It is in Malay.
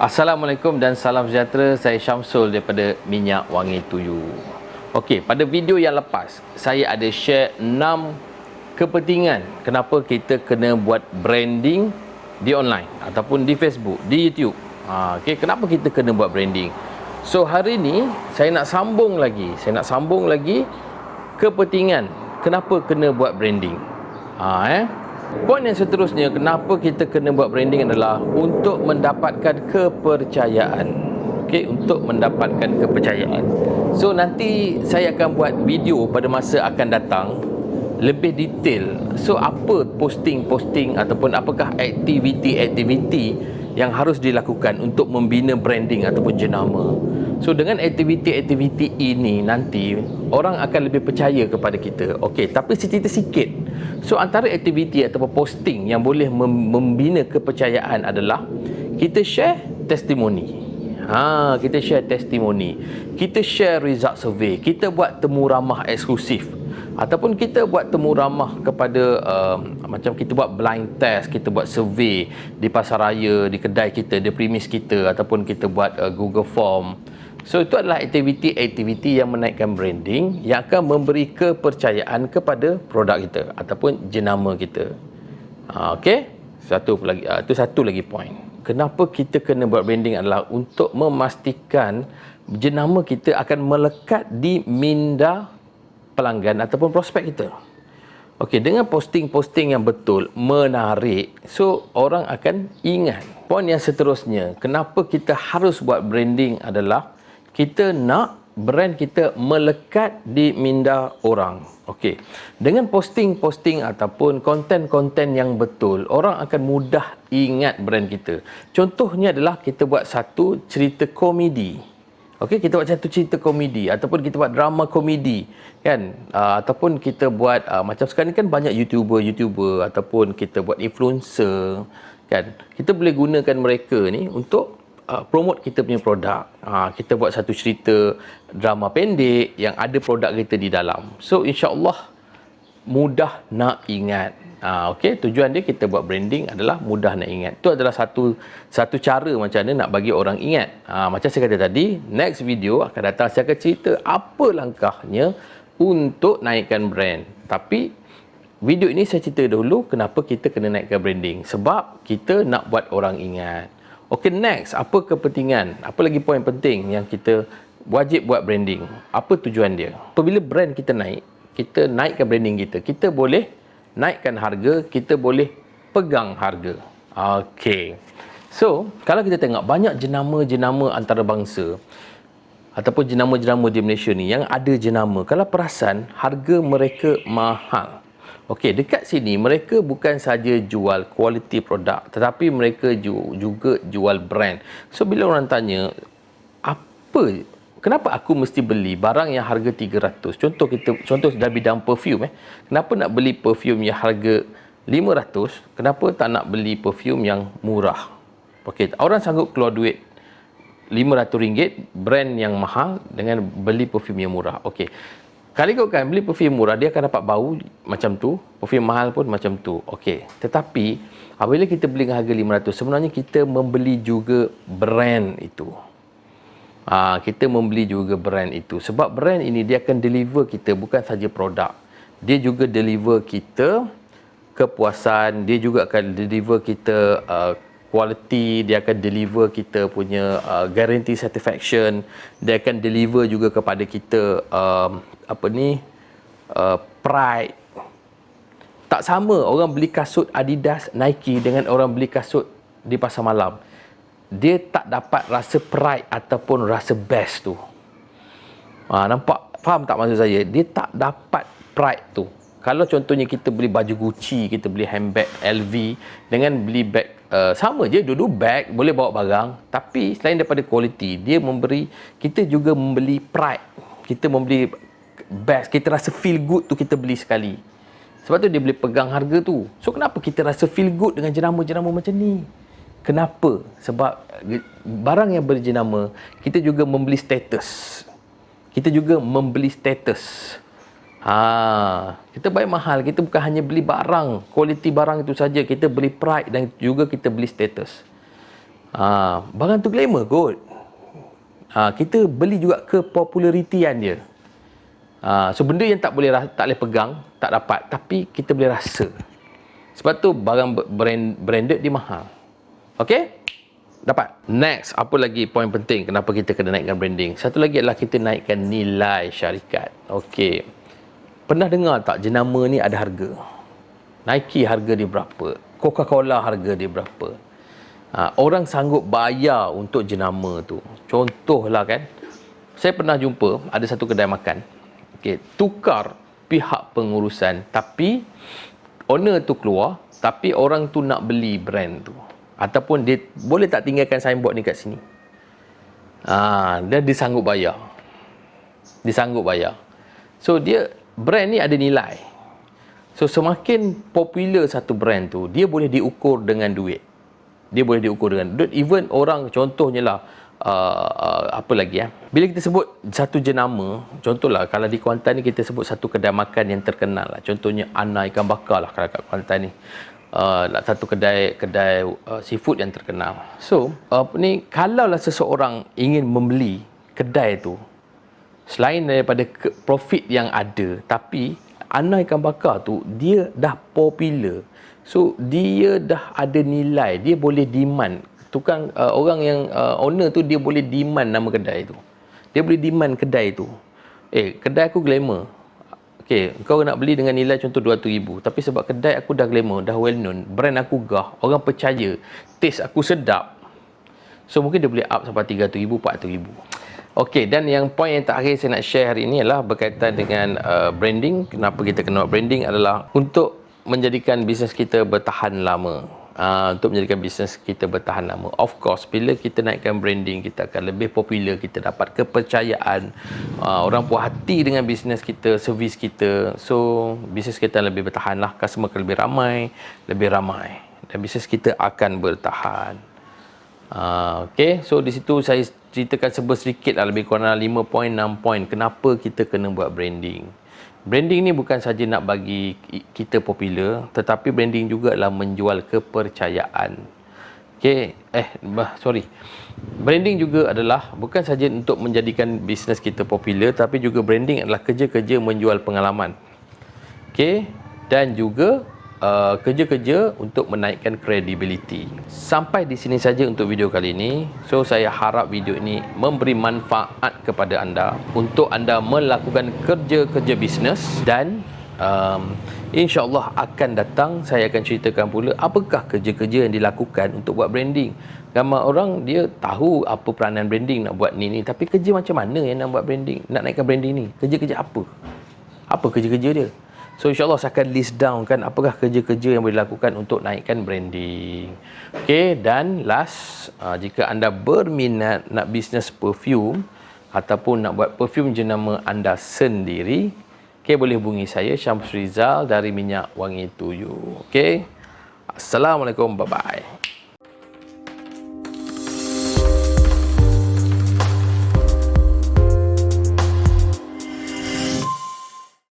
Assalamualaikum dan salam sejahtera. Saya Syamsul daripada Minyak Wangi Tuyu. Okey, pada video yang lepas saya ada share 6 kepentingan kenapa kita kena buat branding di online ataupun di Facebook, di YouTube. Okey, kenapa kita kena buat branding? So hari ni saya nak sambung lagi kepentingan kenapa kena buat branding. Poin yang seterusnya, kenapa kita kena buat branding adalah untuk mendapatkan kepercayaan. Okey, untuk mendapatkan kepercayaan. So nanti saya akan buat video pada masa akan datang lebih detail. So apa posting ataupun apakah aktiviti yang harus dilakukan untuk membina branding ataupun jenama. So dengan aktiviti ini nanti orang akan lebih percaya kepada kita. Okey, tapi cerita sikit. So antara aktiviti ataupun posting yang boleh membina kepercayaan adalah kita share testimoni. Kita share testimoni. Kita share result survey. Kita buat temu ramah eksklusif. Ataupun kita buat temu ramah kepada macam kita buat blind test, kita buat survey di pasaraya, di kedai kita, di premis kita, ataupun kita buat Google Form. So itu adalah aktiviti yang menaikkan branding yang akan memberi kepercayaan kepada produk kita ataupun jenama kita. Okey, itu satu lagi poin. Kenapa kita kena buat branding adalah untuk memastikan jenama kita akan melekat di minda pelanggan ataupun prospek kita. Okey, dengan posting-posting yang betul, menarik, so orang akan ingat. Poin yang seterusnya, kenapa kita harus buat branding adalah kita nak brand kita melekat di minda orang. Okey, dengan posting-posting ataupun konten-konten yang betul, orang akan mudah ingat brand kita. Contohnya adalah kita buat satu cerita komedi. Okey, kita buat satu cerita komedi ataupun kita buat drama komedi, kan? Ataupun kita buat macam sekarang ni kan banyak YouTuber ataupun kita buat influencer, kan? Kita boleh gunakan mereka ni untuk promote kita punya produk. Kita buat satu cerita drama pendek yang ada produk kita di dalam. So insya-Allah mudah nak ingat. Okey, tujuan dia kita buat branding adalah mudah nak ingat. Itu adalah satu cara macam mana nak bagi orang ingat. Macam saya kata tadi, next video akan datang saya akan cerita apa langkahnya untuk naikkan brand. Tapi video ini saya cerita dahulu kenapa kita kena naikkan branding. Sebab kita nak buat orang ingat. Okey, next, apa kepentingan? Apa lagi poin penting yang kita wajib buat branding? Apa tujuan dia? Apabila brand kita naik, kita naikkan branding kita boleh naikkan harga, kita boleh pegang harga. Okey. So, kalau kita tengok banyak jenama-jenama antarabangsa ataupun jenama-jenama di Malaysia ni yang ada jenama, kalau perasan harga mereka mahal. Okey, dekat sini mereka bukan saja jual kualiti produk, tetapi mereka juga jual brand. So bila orang tanya, kenapa aku mesti beli barang yang harga 300? Contoh dalam bidang perfume, kenapa nak beli perfume yang harga 500? Kenapa tak nak beli perfume yang murah? Okey, orang sanggup keluar duit RM500 brand yang mahal dengan beli perfume yang murah. Okey. Kalau ikutkan beli perfume murah, dia akan dapat bau macam tu, perfume mahal pun macam tu. Okey. Tetapi apabila kita beli dengan harga 500, sebenarnya kita membeli juga brand itu. Kita membeli juga brand itu. Sebab brand ini dia akan deliver kita bukan saja produk. Dia juga deliver kita kepuasan, dia juga akan deliver kita quality, dia akan deliver kita punya guarantee satisfaction, dia akan deliver juga kepada kita pride. Tak sama orang beli kasut Adidas, Nike dengan orang beli kasut di pasar malam. Dia tak dapat rasa pride ataupun rasa best tu. Nampak? Faham tak maksud saya? Dia tak dapat pride tu. Kalau contohnya kita beli baju Gucci, kita beli handbag LV dengan beli bag sama je, dua-dua bag boleh bawa barang, tapi selain daripada kualiti, kita juga membeli pride. Kita membeli best, kita rasa feel good tu kita beli sekali. Sebab tu dia boleh pegang harga tu. So kenapa kita rasa feel good dengan jenama-jenama macam ni? Kenapa? Sebab barang yang berjenama, kita juga membeli status. Kita bayar mahal, kita bukan hanya beli barang, kualiti barang itu saja, kita beli pride dan juga kita beli status. Barang tu glamour kot. Kita beli juga kepopularitian dia. So benda yang tak boleh pegang, tak dapat, tapi kita boleh rasa. Sebab tu barang branded dia mahal. Okey? Dapat. Next, apa lagi poin penting kenapa kita kena naikkan branding? Satu lagi adalah kita naikkan nilai syarikat. Okey. Pernah dengar tak jenama ni ada harga? Nike harga dia berapa? Coca-Cola harga dia berapa? Orang sanggup bayar untuk jenama tu. Contohlah kan, saya pernah jumpa ada satu kedai makan. Okey, tukar pihak pengurusan, tapi owner tu keluar, tapi orang tu nak beli brand tu. Ataupun dia boleh tak tinggalkan signboard ni kat sini. Dan dia sanggup bayar. Dia sanggup bayar. So dia, brand ni ada nilai. So semakin popular satu brand tu, dia boleh diukur dengan duit. Dia boleh diukur dengan duit. Even orang, contohnya lah, apa lagi bila kita sebut satu jenama, contohlah kalau di Kuantan ni kita sebut satu kedai makan yang terkenal lah, contohnya Ana Ikan Bakar lah kalau kat Kuantan ni, satu kedai seafood yang terkenal. So kalaulah seseorang ingin membeli kedai tu, selain daripada profit yang ada, tapi Ana Ikan Bakar tu dia dah popular, so dia dah ada nilai, dia boleh demand. Tukang orang yang owner tu dia boleh demand nama kedai tu. Dia boleh demand kedai tu. Kedai aku glamour. Okey, kau nak beli dengan nilai contoh 200,000. Tapi sebab kedai aku dah glamour, dah well known, brand aku gah, orang percaya, taste aku sedap. So mungkin dia boleh up sampai 300,000, 400,000. Okey, dan yang poin yang terakhir saya nak share hari ini adalah berkaitan dengan branding. Kenapa kita kena buat branding adalah untuk menjadikan bisnes kita bertahan lama. Untuk menjadikan bisnes kita bertahan lama. Of course, bila kita naikkan branding, kita akan lebih popular, kita dapat kepercayaan, orang puas hati dengan bisnes kita, servis kita. So, bisnes kita lebih bertahan lah, customer akan lebih ramai, dan bisnes kita akan bertahan. Okay, so di situ saya ceritakan sedikit lah, lebih kurang 5 poin, 6 poin kenapa kita kena buat branding. Branding ni bukan saja nak bagi kita popular, tetapi branding juga adalah menjual kepercayaan. Branding juga adalah bukan saja untuk menjadikan bisnes kita popular, tapi juga branding adalah kerja-kerja menjual pengalaman. Dan juga kerja-kerja untuk menaikkan credibility. Sampai di sini saja untuk video kali ini. So saya harap video ini memberi manfaat kepada anda untuk anda melakukan kerja-kerja bisnes, dan insya-Allah akan datang saya akan ceritakan pula apakah kerja-kerja yang dilakukan untuk buat branding. Ramai orang dia tahu apa peranan branding, nak buat ni, tapi kerja macam mana yang nak buat branding, nak naikkan branding ni? Kerja-kerja apa? Apa kerja-kerja dia? So insyaAllah saya akan list down kan apakah kerja-kerja yang boleh dilakukan untuk naikkan branding. Dan last, jika anda berminat nak bisnes perfume ataupun nak buat perfume jenama anda sendiri, boleh hubungi saya, Syamsul Rizal dari Minyak Wangi Tuju. Assalamualaikum, bye-bye.